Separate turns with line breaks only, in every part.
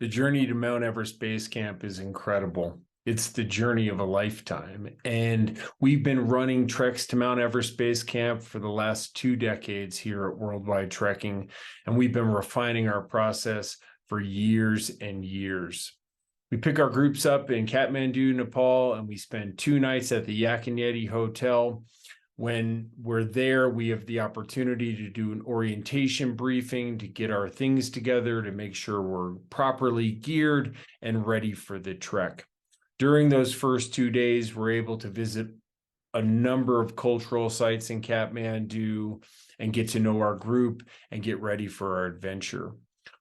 The journey to Mount Everest Base Camp is incredible. It's the journey of a lifetime. And we've been running treks to Mount Everest Base Camp for the last 2 decades here at Worldwide Trekking. And we've been refining our process for years and years. We pick our groups up in Kathmandu, Nepal, and we spend 2 nights at the Yak and Yeti Hotel. When we're there, we have the opportunity to do an orientation briefing, to get our things together, to make sure we're properly geared and ready for the trek. During those first 2 days, we're able to visit a number of cultural sites in Kathmandu and get to know our group and get ready for our adventure.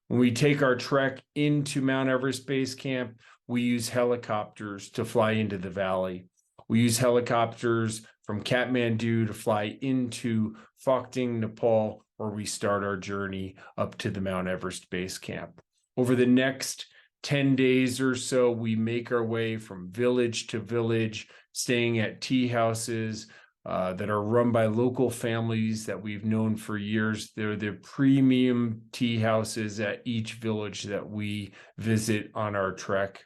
When we take our trek into Mount Everest Base Camp, we use helicopters to fly into the valley. We use helicopters from Kathmandu to fly into Phokting, Nepal, where we start our journey up to the Mount Everest Base Camp. Over the next 10 days or so, we make our way from village to village, staying at tea houses that are run by local families that we've known for years. They're the premium tea houses at each village that we visit on our trek.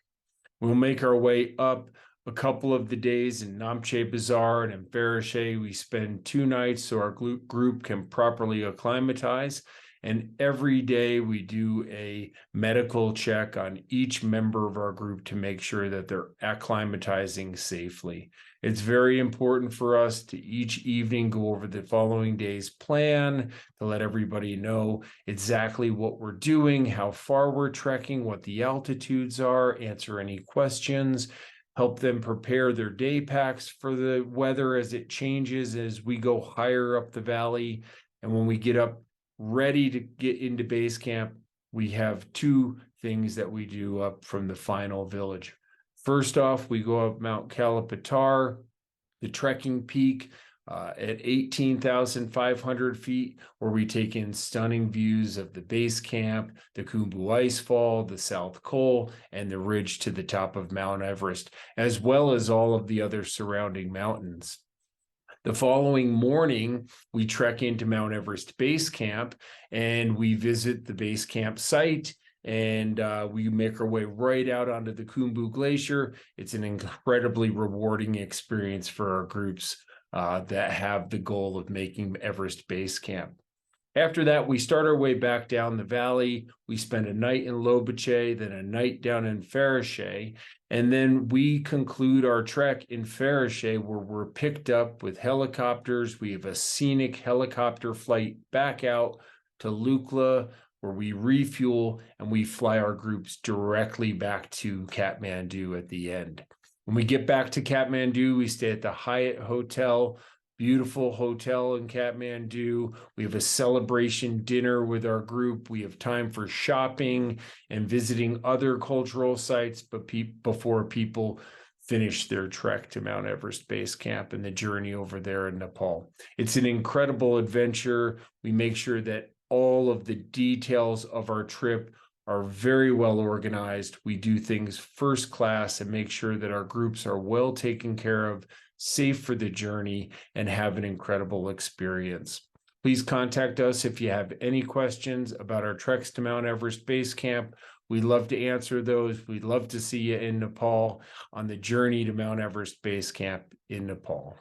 We'll make our way up a couple of the days in Namche Bazaar and in Farishay. We spend 2 nights so our group can properly acclimatize. And every day we do a medical check on each member of our group to make sure that they're acclimatizing safely. It's very important for us to each evening go over the following day's plan to let everybody know exactly what we're doing, how far we're trekking, what the altitudes are, answer any questions, help them prepare their day packs for the weather as it changes as we go higher up the valley. And when we get up ready to get into base camp, we have 2 things that we do up from the final village. First off, we go up Mount Kalapatar, the trekking peak at 18,500 feet, where we take in stunning views of the base camp, the Khumbu Icefall, the South Col, and the ridge to the top of Mount Everest, as well as all of the other surrounding mountains. The following morning, we trek into Mount Everest Base Camp and we visit the base camp site, and we make our way right out onto the Khumbu Glacier. It's an incredibly rewarding experience for our groups that have the goal of making Everest Base Camp. After that, we start our way back down the valley. We spend a night in Lobuche, then a night down in Farishay, and then we conclude our trek in Farishay, where we're picked up with helicopters. We have a scenic helicopter flight back out to Lukla, where we refuel and we fly our groups directly back to Kathmandu at the end. When we get back to Kathmandu, we stay at the Hyatt Hotel, beautiful hotel in Kathmandu. We have a celebration dinner with our group. We have time for shopping and visiting other cultural sites, but before people finish their trek to Mount Everest Base Camp and the journey over there in Nepal. It's an incredible adventure. We make sure that all of the details of our trip are very well organized. We do things first class and make sure that our groups are well taken care of, safe for the journey, and have an incredible experience. Please contact us if you have any questions about our treks to Mount Everest Base Camp. We'd love to answer those. We'd love to see you in Nepal on the journey to Mount Everest Base Camp in Nepal.